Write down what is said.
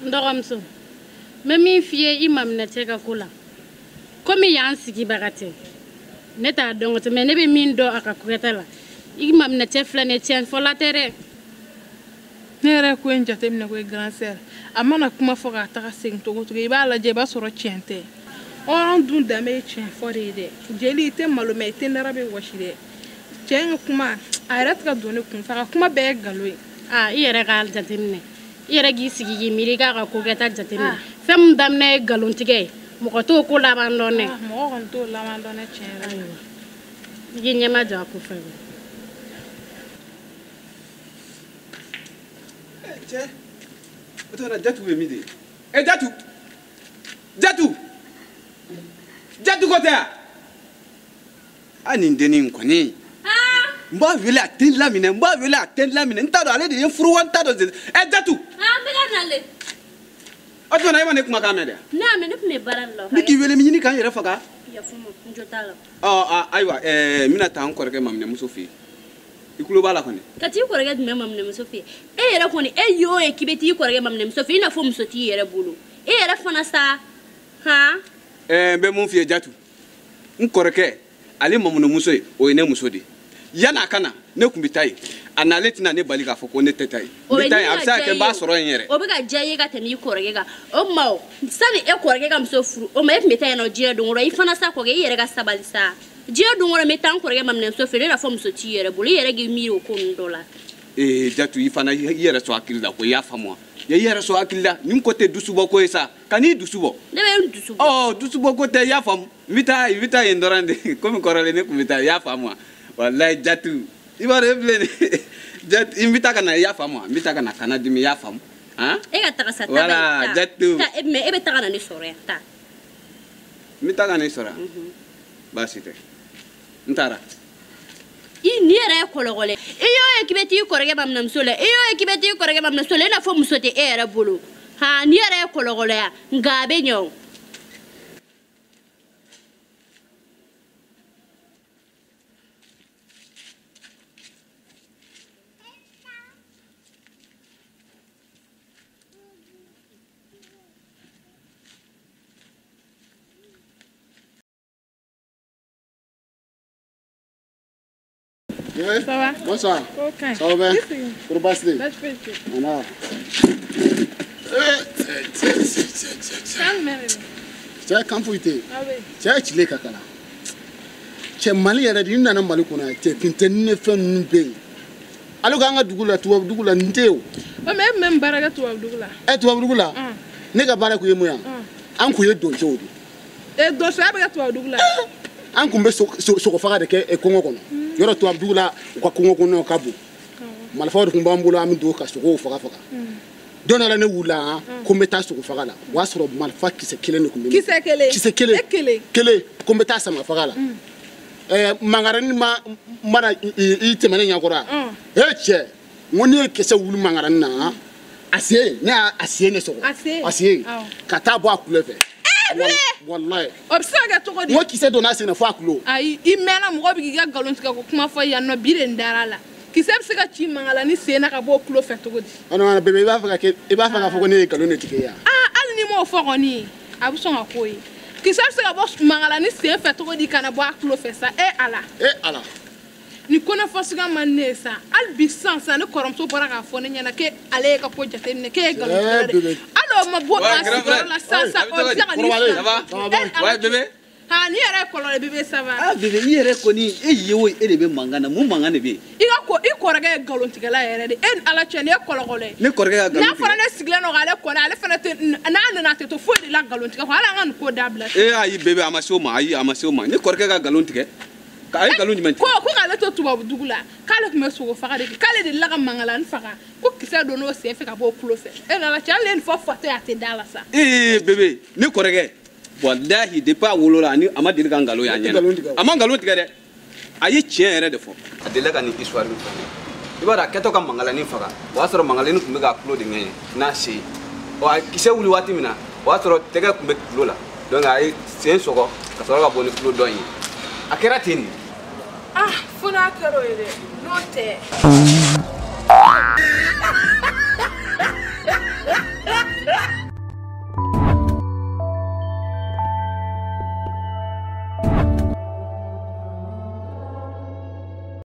Ndoromso. Memi fie imam na teka kula. Komi yan sigi bagate. Neta dongote me nebe min do akakuketala. Imam na tefla ne tien fola tere. Nere ko enjate mina ko grand sœur. Amana kuma fo ka taka sing to to ba la je ba soro tiente. On dun dame tien fore de. Jeli te malo me te narabe washide. Tien kuma ayrat ka doni kun fa kuma be galoi. Ah iyere gal jatimne. Iyere gi sigi gi miri ka ko geta jatimne. Fem damne galontige. Mo to ko la bandone. Mo on to la bandone tien. Gi nyama ja ko fa. Che. Otona jatu be midi. Jatu. Jatu. Jatu kota. Ani ndeni nkoni. Mba vile atin lamine, mba vile atin lamine. Ntado ale de furu wan tado. Jatu. Mbega nale. Otona yima ne kuma kamede. Na me ne me barallo. Niki wele mi ni kan yere faga. Ya fumo njotalo. Aywa mina ta encore ke mamne musofi. Ikulo bala kone. Kati ko rega dum mamne musofi. Yere kone yo ekibeti ko rega mamne musofi na fo musoti yere bulu. Yere fana sa. Ha? Be mun fiye jatu. Nkoreke ali mamne musoy o ene musodi. Yana kana ne kumbitai. Analetina ne bali ka fo ko ne tetai. Bitai absa ke ba soro yere. O be ka jaye ga temi ko rega. O mawo sani e ko rega musofuru. O ma e metai na jire don ro ifana sa ko ge yere ga sabalisa. Jia dungora metan ko rega mamne so fere na fo musoti yere bulu yere gi miro ko $1. Jatu ifana yere so akilda ko ya famwa. Ya yere so akilda nim ko te dusubo ko esa. Kani dusubo. Debe dusubo. Dusubo ko te ya fam. Vita endorande ko mi korale ne ko vita ya famwa. Wallahi jatu. Ibare blene. Jatu invita kana ya famwa. Invita kana kana dimi ya fam. Ha? E ga taka sa ta. Wala jatu. Ta e be taka na ni sore ta. Invita kana ni sora. Basite. Ntara. Ni yere kologole. Iyo ekibeti ko rega mamna msole. Iyo ekibeti ko rega mamna msole na fo musote era bulu. Ha ni yere kologole ya ngabe nyo. Ça va? Bonsoir. Okay. Ça va bien? Pour passer. Voilà. Tiens, quand vous êtes, tiens, tu l'es kakala. Tiens, Mali a dit nana Mali kuna, tiens, pintene fait une paix. Alors quand on a dugula ndeo. Même baraga tu as dugula. Tu as dugula. Nega baraku yemoya. Anku ye donjo. Do ça baraga tu as dugula. Anku mbe so faga de ke e kongo kono. Yoro tu abdula kwa kongo kono kabu malfa ko mbambulo am do ka so faga dona la ne wula kometa so faga la wasro malfa kise kele ne kumbe kise kele kometa sama faga la mangarani mara itemane nyakora che ngoni kese wulu mangarani na asie ne so asie kata bo akulefe wallahi obsaga to ko di mo kise dona se na fa akulo ai imena mo bi ga galon tika ko kuma fa ya no bire ndarala kise bsika chi mangala ni se na ka bo kulo fe to ko di ana bebe ba fa ka fo ko ne galon ne tike ya al ni mo fo ko ni abu so ngakoyi kise bsika bo mangala ni se fe to ko di kana bo akulo fe sa ala ni kona fasuga manesa al bisansa ne koromso para ka fo ne nyana ke ale ka ko jate ne ke galon alors ma bo la sa o bien ni ouais bébé ha ni yere ko le bébé ça va bébé yere ko ni yewo ele be mangana mu mangana be iga ko rega galon tigala yere de en ala chene ko le ne ko rega galon na fara ne sigla no gale ko ale fana te na te to fo de la galon tigala ala ngan ko dabla ayi bébé amasoma ne ko rega galon tigala ay galon dimen ko gale to tuba dugula kale ko meso faga de kale de la mangala n faga ko kisa do no se fe ka bo kulo fe en ala chale en fo fote ate dala sa bébé ne ko rega wallahi de pa wolola ni ama dil kan galo ya nyana ama galo tiga de ayi chien ere de fo adela kan ni histoire ni fani ibara keto kan mangala ni faga wa soro mangala ni kumbe ga kulo de ngene na se o kise wuli wati mina wa soro tega kumbe kulo la donc ayi sen soko ka soro ga boni kulo do yi akera tini funa karo ere no te